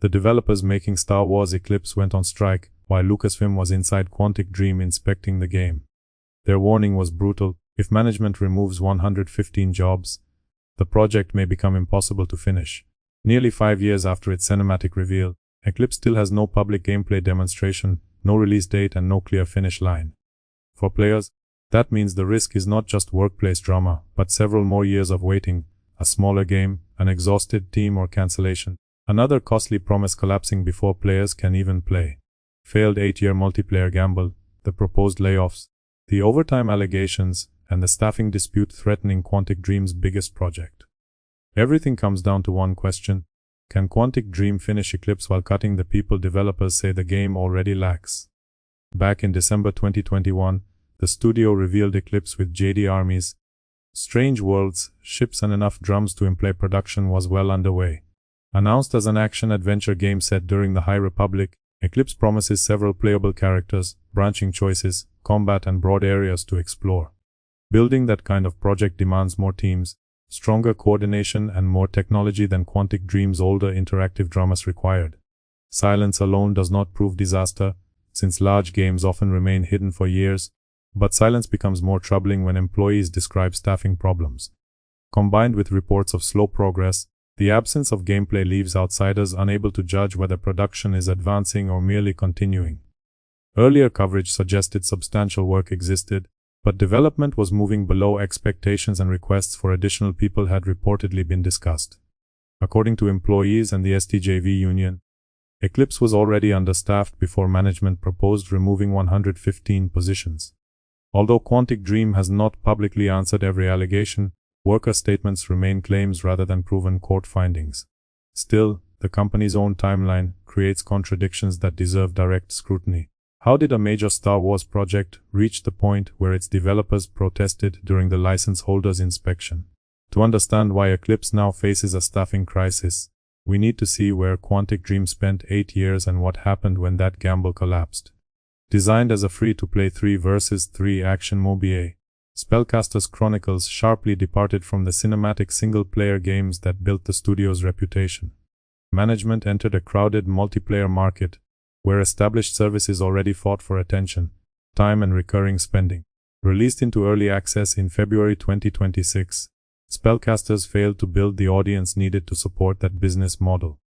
The developers making Star Wars Eclipse went on strike, while Lucasfilm was inside Quantic Dream inspecting the game. Their warning was brutal: if management removes 115 jobs, the project may become impossible to finish. Nearly 5 years after its cinematic reveal, Eclipse still has no public gameplay demonstration, no release date, and no clear finish line. For players, that means the risk is not just workplace drama, but several more years of waiting, a smaller game, an exhausted team, or cancellation. Another costly promise collapsing before players can even play. Failed 8-year multiplayer gamble, the proposed layoffs, the overtime allegations, and the staffing dispute threatening Quantic Dream's biggest project. Everything comes down to one question: can Quantic Dream finish Eclipse while cutting the people developers say the game already lacks? Back in December 2021, the studio revealed Eclipse with JD armies, strange worlds, ships, and enough drums to imply production was well underway. Announced as an action-adventure game set during the High Republic, Eclipse promises several playable characters, branching choices, combat, and broad areas to explore. Building that kind of project demands more teams, stronger coordination, and more technology than Quantic Dream's older interactive dramas required. Silence alone does not prove disaster, since large games often remain hidden for years, but silence becomes more troubling when employees describe staffing problems. Combined with reports of slow progress, the absence of gameplay leaves outsiders unable to judge whether production is advancing or merely continuing. Earlier coverage suggested substantial work existed, but development was moving below expectations and requests for additional people had reportedly been discussed. According to employees and the STJV union, Eclipse was already understaffed before management proposed removing 115 positions. Although Quantic Dream has not publicly answered every allegation, worker statements remain claims rather than proven court findings. Still, the company's own timeline creates contradictions that deserve direct scrutiny. How did a major Star Wars project reach the point where its developers protested during the license holder's inspection? To understand why Eclipse now faces a staffing crisis, we need to see where Quantic Dream spent 8 years and what happened when that gamble collapsed. Designed as a free-to-play 3 vs 3 action mobile, Spellcasters Chronicles sharply departed from the cinematic single-player games that built the studio's reputation. Management entered a crowded multiplayer market, where established services already fought for attention, time, and recurring spending. Released into early access in February 2026, Spellcasters failed to build the audience needed to support that business model.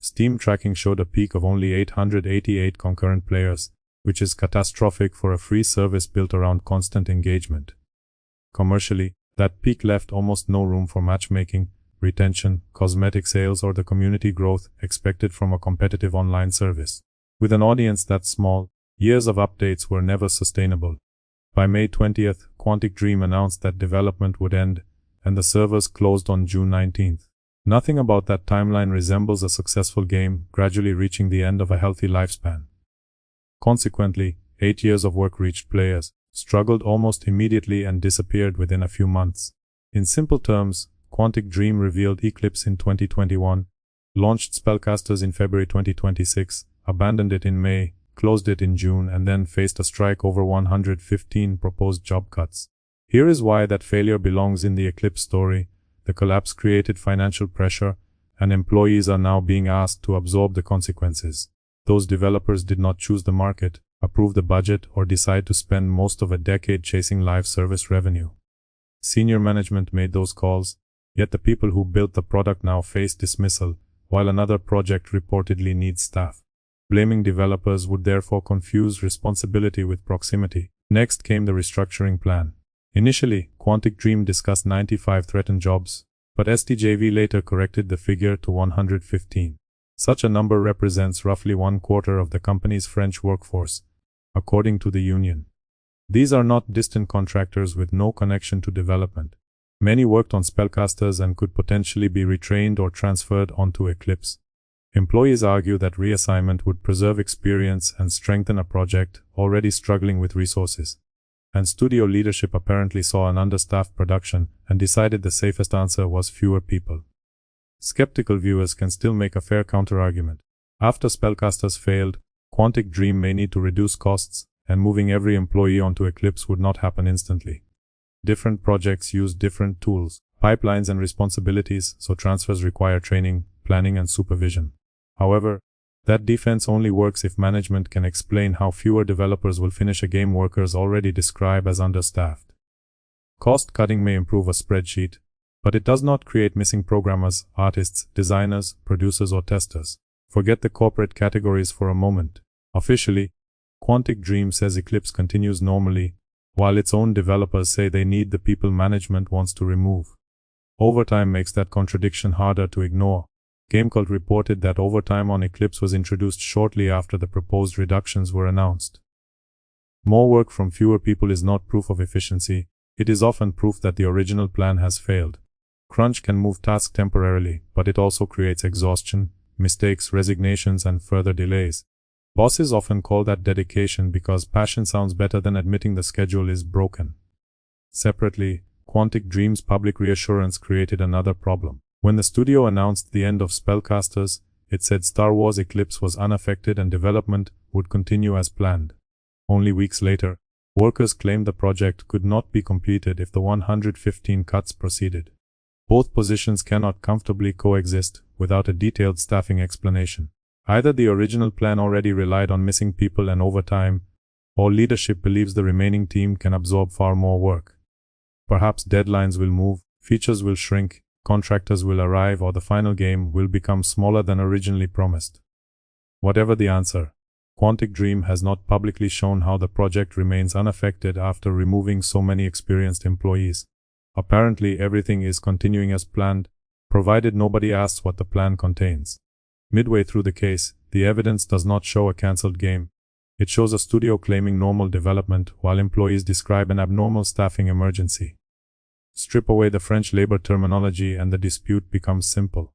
Steam tracking showed a peak of only 888 concurrent players, which is catastrophic for a free service built around constant engagement. Commercially, that peak left almost no room for matchmaking, retention, cosmetic sales, or the community growth expected from a competitive online service. With an audience that small, years of updates were never sustainable. By May 20th, Quantic Dream announced that development would end, and the servers closed on June 19th. Nothing about that timeline resembles a successful game gradually reaching the end of a healthy lifespan. Consequently, 8 years of work reached players, struggled almost immediately, and disappeared within a few months. In simple terms, Quantic Dream revealed Eclipse in 2021, launched Spellcasters in February 2026, abandoned it in May, closed it in June, and then faced a strike over 115 proposed job cuts. Here is why that failure belongs in the Eclipse story. The collapse created financial pressure, and employees are now being asked to absorb the consequences. Those developers did not choose the market, approve the budget, or decide to spend most of a decade chasing live service revenue. Senior management made those calls, yet the people who built the product now face dismissal, while another project reportedly needs staff. Blaming developers would therefore confuse responsibility with proximity. Next came the restructuring plan. Initially, Quantic Dream discussed 95 threatened jobs, but STJV later corrected the figure to 115. Such a number represents roughly 1/4 of the company's French workforce, according to the union. These are not distant contractors with no connection to development. Many worked on Spellcasters and could potentially be retrained or transferred onto Eclipse. Employees argue that reassignment would preserve experience and strengthen a project already struggling with resources. And studio leadership apparently saw an understaffed production and decided the safest answer was fewer people. Skeptical viewers can still make a fair counterargument. After Spellcasters failed, Quantic Dream may need to reduce costs, and moving every employee onto Eclipse would not happen instantly. Different projects use different tools, pipelines, and responsibilities, so transfers require training, planning, and supervision. However, that defense only works if management can explain how fewer developers will finish a game workers already describe as understaffed. Cost cutting may improve a spreadsheet, but it does not create missing programmers, artists, designers, producers, or testers. Forget the corporate categories for a moment. Officially, Quantic Dream says Eclipse continues normally, while its own developers say they need the people management wants to remove. Overtime makes that contradiction harder to ignore. GameCult reported that overtime on Eclipse was introduced shortly after the proposed reductions were announced. More work from fewer people is not proof of efficiency, it is often proof that the original plan has failed. Crunch can move tasks temporarily, but it also creates exhaustion, mistakes, resignations, and further delays. Bosses often call that dedication because passion sounds better than admitting the schedule is broken. Separately, Quantic Dream's public reassurance created another problem. When the studio announced the end of Spellcasters, it said Star Wars Eclipse was unaffected and development would continue as planned. Only weeks later, workers claimed the project could not be completed if the 115 cuts proceeded. Both positions cannot comfortably coexist without a detailed staffing explanation. Either the original plan already relied on missing people and overtime, or leadership believes the remaining team can absorb far more work. Perhaps deadlines will move, features will shrink, contractors will arrive, or the final game will become smaller than originally promised. Whatever the answer, Quantic Dream has not publicly shown how the project remains unaffected after removing so many experienced employees. Apparently everything is continuing as planned, provided nobody asks what the plan contains. Midway through the case, the evidence does not show a cancelled game. It shows a studio claiming normal development while employees describe an abnormal staffing emergency. Strip away the French labor terminology and the dispute becomes simple.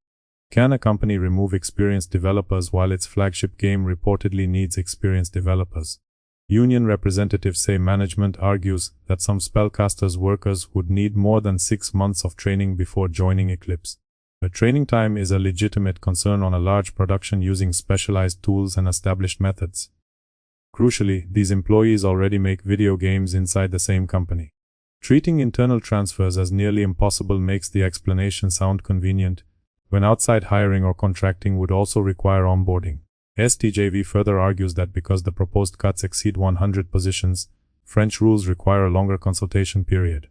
Can a company remove experienced developers while its flagship game reportedly needs experienced developers? Union representatives say management argues that some Spellcasters workers would need more than 6 months of training before joining Eclipse. The training time is a legitimate concern on a large production using specialized tools and established methods. Crucially, these employees already make video games inside the same company. Treating internal transfers as nearly impossible makes the explanation sound convenient, when outside hiring or contracting would also require onboarding. STJV further argues that because the proposed cuts exceed 100 positions, French rules require a longer consultation period.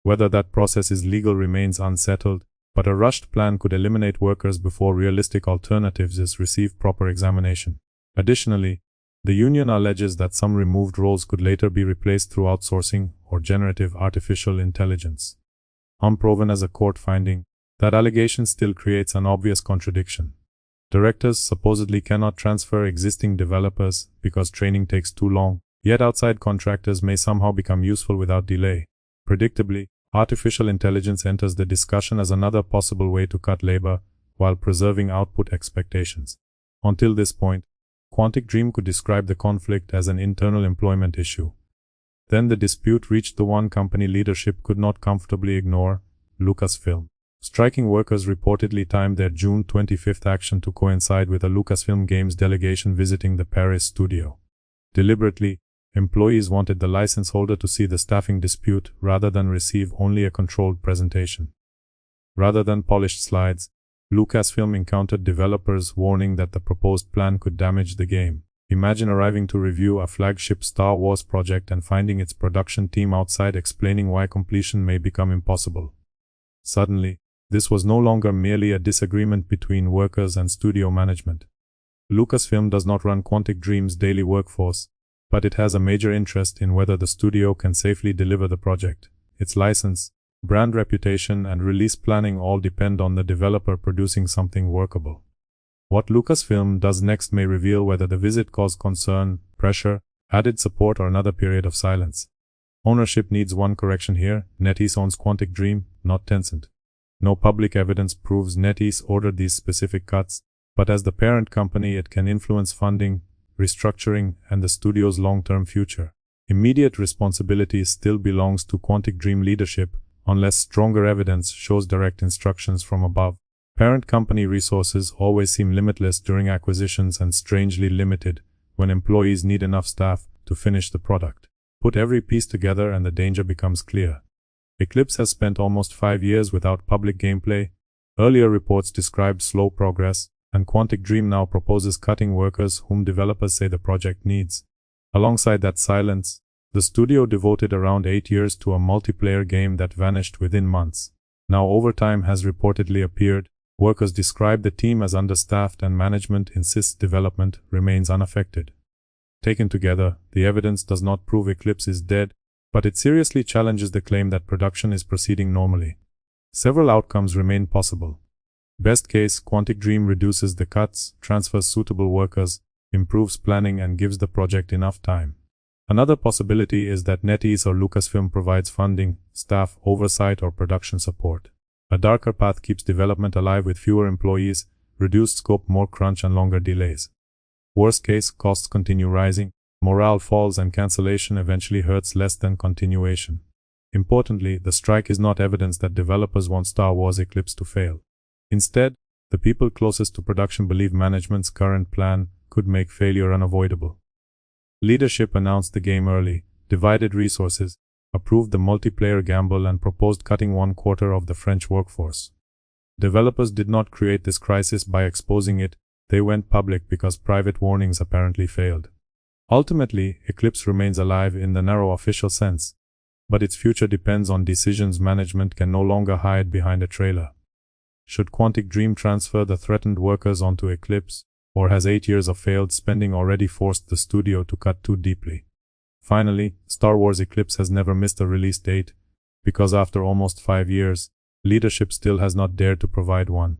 Whether that process is legal remains unsettled, but a rushed plan could eliminate workers before realistic alternatives receive proper examination. Additionally, the union alleges that some removed roles could later be replaced through outsourcing or generative artificial intelligence. Unproven as a court finding, that allegation still creates an obvious contradiction. Directors supposedly cannot transfer existing developers because training takes too long, yet outside contractors may somehow become useful without delay. Predictably, artificial intelligence enters the discussion as another possible way to cut labor while preserving output expectations. Until this point, Quantic Dream could describe the conflict as an internal employment issue. Then the dispute reached the one company leadership could not comfortably ignore, Lucasfilm. Striking workers reportedly timed their June 25th action to coincide with a Lucasfilm Games delegation visiting the Paris studio. Deliberately, employees wanted the license holder to see the staffing dispute rather than receive only a controlled presentation. Rather than polished slides, Lucasfilm encountered developers warning that the proposed plan could damage the game. Imagine arriving to review a flagship Star Wars project and finding its production team outside explaining why completion may become impossible. Suddenly, this was no longer merely a disagreement between workers and studio management. Lucasfilm does not run Quantic Dream's daily workforce, but it has a major interest in whether the studio can safely deliver the project. Its license, brand reputation, and release planning all depend on the developer producing something workable. What Lucasfilm does next may reveal whether the visit caused concern, pressure, added support, or another period of silence. Ownership needs one correction here. NetEase owns Quantic Dream, not Tencent. No public evidence proves NetEase ordered these specific cuts, but as the parent company it can influence funding, restructuring, and the studio's long-term future. Immediate responsibility still belongs to Quantic Dream leadership, unless stronger evidence shows direct instructions from above. Parent company resources always seem limitless during acquisitions and strangely limited when employees need enough staff to finish the product. Put every piece together and the danger becomes clear. Eclipse has spent almost 5 years without public gameplay. Earlier reports described slow progress, and Quantic Dream now proposes cutting workers whom developers say the project needs. Alongside that silence, the studio devoted around 8 years to a multiplayer game that vanished within months. Now overtime has reportedly appeared, workers describe the team as understaffed, and management insists development remains unaffected. Taken together, the evidence does not prove Eclipse is dead, but it seriously challenges the claim that production is proceeding normally. Several outcomes remain possible. Best case, Quantic Dream reduces the cuts, transfers suitable workers, improves planning, and gives the project enough time. Another possibility is that NetEase or Lucasfilm provides funding, staff, oversight, or production support. A darker path keeps development alive with fewer employees, reduced scope, more crunch, and longer delays. Worst case, costs continue rising, morale falls, and cancellation eventually hurts less than continuation. Importantly, the strike is not evidence that developers want Star Wars Eclipse to fail. Instead, the people closest to production believe management's current plan could make failure unavoidable. Leadership announced the game early, divided resources, approved the multiplayer gamble, and proposed cutting 1/4 of the French workforce. Developers did not create this crisis by exposing it, they went public because private warnings apparently failed. Ultimately, Eclipse remains alive in the narrow official sense, but its future depends on decisions management can no longer hide behind a trailer. Should Quantic Dream transfer the threatened workers onto Eclipse, or has 8 years of failed spending already forced the studio to cut too deeply? Finally, Star Wars Eclipse has never missed a release date, because after almost 5 years, leadership still has not dared to provide one.